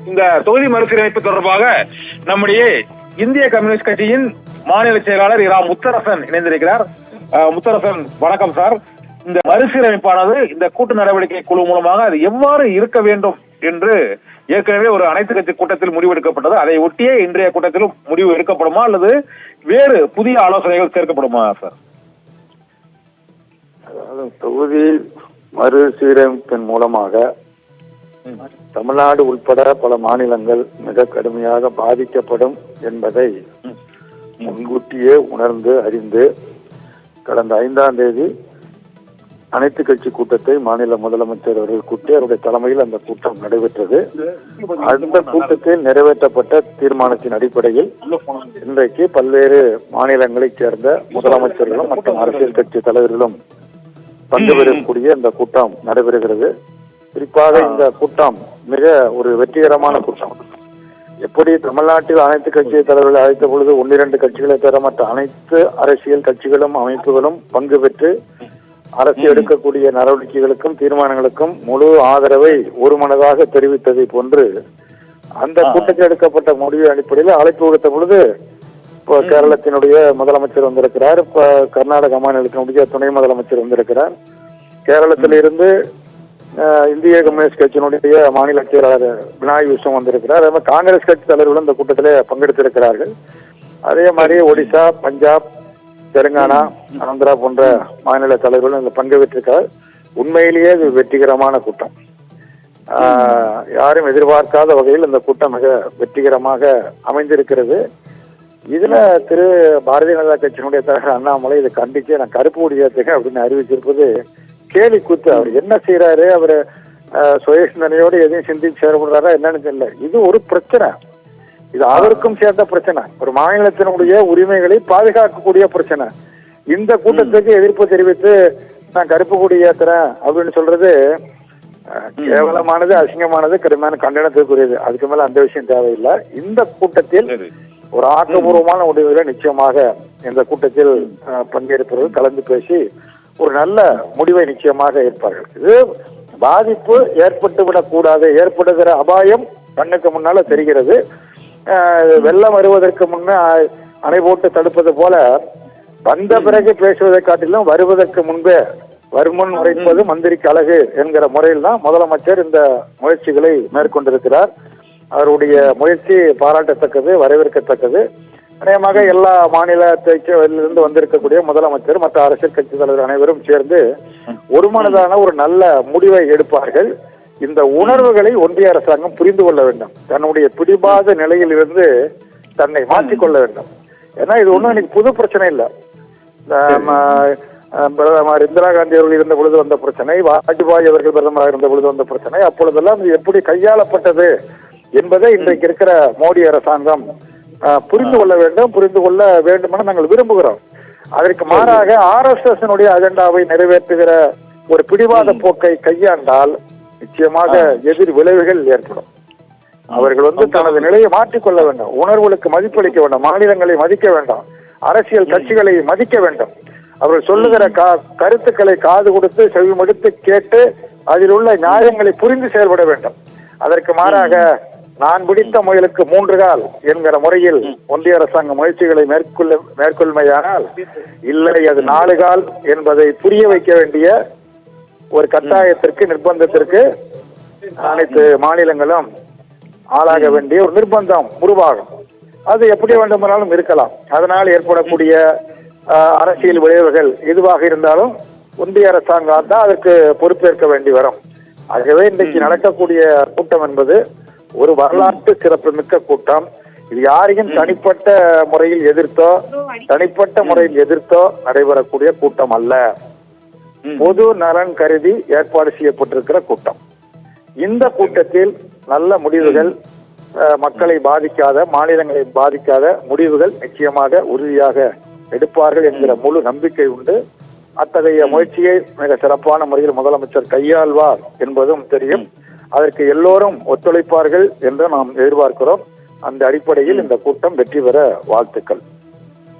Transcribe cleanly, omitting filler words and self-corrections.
இந்த தொகுதி மறுசீரமைப்பு தொடர்பாக நம்முடைய இந்திய கம்யூனிஸ்ட் கட்சியின் மாநில செயலாளர் இரா முத்தரசன் இணைந்திருக்கிறார். முத்தரசன், வணக்கம் சார். இந்த மறுசீரமைப்பானது இந்த கூட்டு நடவடிக்கை குழு மூலமாக அது எவ்வாறு இருக்க வேண்டும் என்று ஏற்கனவே ஒரு அனைத்து கட்சி கூட்டத்தில் முடிவு எடுக்கப்பட்டது. அதை ஒட்டியே இன்றைய கூட்டத்திலும் முடிவு எடுக்கப்படுமா அல்லது வேறு புதிய ஆலோசனைகள் சேர்க்கப்படுமா சார்? தொகுதி மறுசீரமைப்பின் மூலமாக தமிழ்நாடு உட்பட பல மாநிலங்கள் மிக கடுமையாக பாதிக்கப்படும் என்பதை முன்கூட்டியே உணர்ந்து அறிந்து கடந்த 5ஆம் தேதி அனைத்து கட்சி கூட்டத்தை மாநில முதலமைச்சர் அவர்கள் கூட்டி அவருடைய தலைமையில் அந்த கூட்டம் நடைபெற்றது. அந்த கூட்டத்தில் நிறைவேற்றப்பட்ட தீர்மானத்தின் அடிப்படையில் இன்றைக்கு பல்வேறு மாநிலங்களைச் சேர்ந்த முதலமைச்சர்களும் மற்றும் அரசியல் கட்சி தலைவர்களும் பங்கு பெறக்கூடிய இந்த கூட்டம் நடைபெறுகிறது. குறிப்பாக இந்த கூட்டம் மிக ஒரு வெற்றிகரமான கூட்டம். எப்படி தமிழ்நாட்டில் அனைத்து கட்சி தலைவர்கள் அழைத்த பொழுது 1-2 கட்சிகளை தவிர மற்ற அனைத்து அரசியல் கட்சிகளும் அமைப்புகளும் பங்கு பெற்று அரசு எடுக்கக்கூடிய நடவடிக்கைகளுக்கும் தீர்மானங்களுக்கும் முழு ஆதரவை ஒருமனதாக தெரிவித்ததை போன்று அந்த கூட்டத்தில் எடுக்கப்பட்ட முடிவு அடிப்படையில் அழைப்பு விடுத்த பொழுது இப்போ கேரளத்தினுடைய முதலமைச்சர் வந்திருக்கிறார், இப்ப கர்நாடக மாநிலத்தினுடைய துணை முதலமைச்சர் வந்திருக்கிறார், கேரளத்திலிருந்து இந்திய கம்யூனிஸ்ட் கட்சியினுடைய மாநில செயலாளர் பினாய் விஸ்வம் வந்திருக்கிறார். அதே மாதிரி காங்கிரஸ் கட்சி தலைவர்களும் இந்த கூட்டத்திலே பங்கெடுத்திருக்கிறார்கள். அதே மாதிரி ஒடிசா, பஞ்சாப், தெலுங்கானா, ஆந்திரா போன்ற மாநில தலைவர்களும் இந்த பங்கு பெற்றிருக்கிறார். உண்மையிலேயே இது வெற்றிகரமான கூட்டம். யாரும் எதிர்பார்க்காத வகையில் இந்த கூட்டம் மிக வெற்றிகரமாக அமைந்திருக்கிறது. இதுல திரு பாரதிய ஜனதா கட்சியினுடைய தலைவர் அண்ணாமலை இதை கண்டிச்சு நான் கருப்பு கொடி ஏற்றுங்க அப்படின்னு அறிவிச்சிருப்பது கேலி கூத்து. அவர் என்ன செய்யறாரு, அவர் சுயசிந்தனையோடு எதையும் சிந்திச்சு செயல்படுறாரா என்னன்னு தெரியல. இது ஒரு பிரச்சனை, இது அவருக்கும் சேர்ந்த பிரச்சனை, ஒரு மாநிலத்தினுடைய உரிமைகளை பாதுகாக்கக்கூடிய பிரச்சனை. இந்த கூட்டத்துக்கு எதிர்ப்பு தெரிவித்து நான் கருப்பு கொடி ஏத்துறேன் அப்படின்னு சொல்றது கேவலமானது, அசிங்கமானது, கடுமையான கண்டனத்திற்குரியது. அதுக்கு மேல அந்த விஷயம் தேவையில்லை. இந்த கூட்டத்தில் ஒரு ஆக்கப்பூர்வமான முடிவுகளை நிச்சயமாக இந்த கூட்டத்தில் பங்கேற்பவர்கள் கலந்து பேசி ஒரு நல்ல முடிவை நிச்சயமாக ஏற்பார்கள். இது பாதிப்பு ஏற்பட்டுவிடக் கூடாது, ஏற்படுகிற அபாயம் கண்ணுக்கு முன்னால தெரிகிறது. வெள்ளம் வருவதற்கு முன்னே அணை போட்டு தடுப்பது போல வந்த பிறகு பேசுவதை காட்டிலும் வருவதற்கு முன்பே வருமுன் உரைப்பது மந்திரிக்கு அழகு என்கிற முறையில் தான் முதலமைச்சர் இந்த முயற்சிகளை மேற்கொண்டிருக்கிறார். அவருடைய முயற்சி பாராட்டத்தக்கது, வரவேற்கத்தக்கது. அநேகமாக எல்லா மாநிலத்திலிருந்து வந்திருக்கக்கூடிய முதலமைச்சர் மற்ற அரசியல் கட்சி தலைவர் அனைவரும் சேர்ந்து ஒருமனதான ஒரு நல்ல முடிவை எடுப்பார்கள். இந்த உணர்வுகளை ஒன்றிய அரசாங்கம் புரிந்து கொள்ள வேண்டும். தன்னுடைய பிடிவாத நிலையில் இருந்து தன்னை மாற்றிக்கொள்ள வேண்டும். ஏன்னா இது ஒன்றும் இன்னைக்கு புது பிரச்சனை இல்லை. பிரதமர் இந்திரா காந்தி அவர்கள் இருந்த பொழுது வந்த பிரச்சனை, வாஜ்பாய் அவர்கள் பிரதமராக இருந்த பொழுது வந்த பிரச்சனை, அப்பொழுதெல்லாம் இது எப்படி கையாளப்பட்டது என்பதை இன்றைக்கு இருக்கிற மோடி அரசாங்கம் புரிந்து கொள்ள வேண்டும். புரிந்து கொள்ள வேண்டும் என நாங்கள் விரும்புகிறோம். அதற்கு மாறாக RSS அஜெண்டாவை நிறைவேற்றுகிற ஒரு பிடிவாத போக்கை கையாண்டால் நிச்சயமாக எதிர் விளைவுகள் ஏற்படும். அவர்கள் தனது நிலையை மாற்றிக்கொள்ள வேண்டும், உணர்வுகளுக்கு மதிப்பளிக்க வேண்டும், மாநிலங்களை மதிக்க வேண்டும், அரசியல் கட்சிகளை மதிக்க வேண்டும். அவர்கள் சொல்லுகிற கருத்துக்களை காது கொடுத்து செவிமடுத்து கேட்டு அதில் உள்ள நியாயங்களை புரிந்து செயல்பட வேண்டும். அதற்கு மாறாக நான் பிடித்த முயலுக்கு 3 கால் என்கிற முறையில் ஒன்றிய அரசாங்க முயற்சிகளை மேற்கொள்மையானால் இல்லை அது 4 கால் என்பதை புரிய வைக்க வேண்டிய ஒரு கட்டாயத்திற்கு, நிர்பந்தத்திற்கு அனைத்து மாநிலங்களும் ஆளாக வேண்டிய ஒரு நிர்பந்தம் உருவாகும். அது எப்படி வேண்டுமானாலும் இருக்கலாம். அதனால் ஏற்படக்கூடிய அரசியல் விளைவுகள் எதுவாக இருந்தாலும் ஒன்றிய அரசாங்கம் தான் அதற்கு பொறுப்பேற்க வேண்டி வரும். ஆகவே இன்றைக்கு நடக்கக்கூடிய கூட்டம் என்பது ஒரு வரலாற்று சிறப்பு மிக்க கூட்டம். இது யாரையும் தனிப்பட்ட முறையில் எதிர்த்தோ நடைபெறக்கூடிய கூட்டம் அல்ல. பொது நலன் கருதி ஏற்பாடு செய்யப்பட்டிருக்கிற கூட்டம். இந்த கூட்டத்தில் நல்ல முடிவுகள், மக்களை பாதிக்காத, மாநிலங்களை பாதிக்காத முடிவுகள் நிச்சயமாக உறுதியாக எடுப்பார்கள் என்கிற முழு நம்பிக்கை உண்டு. அத்தகைய முயற்சியை மிக சிறப்பான முறையில் முதலமைச்சர் கையாள்வார் என்பதும் தெரியும். அதற்கு எல்லோரும் ஒத்துழைப்பார்கள் என்று நாம் எதிர்பார்க்கிறோம். அந்த அடிப்படையில் இந்த கூட்டம் வெற்றி பெற வாழ்த்துக்கள்.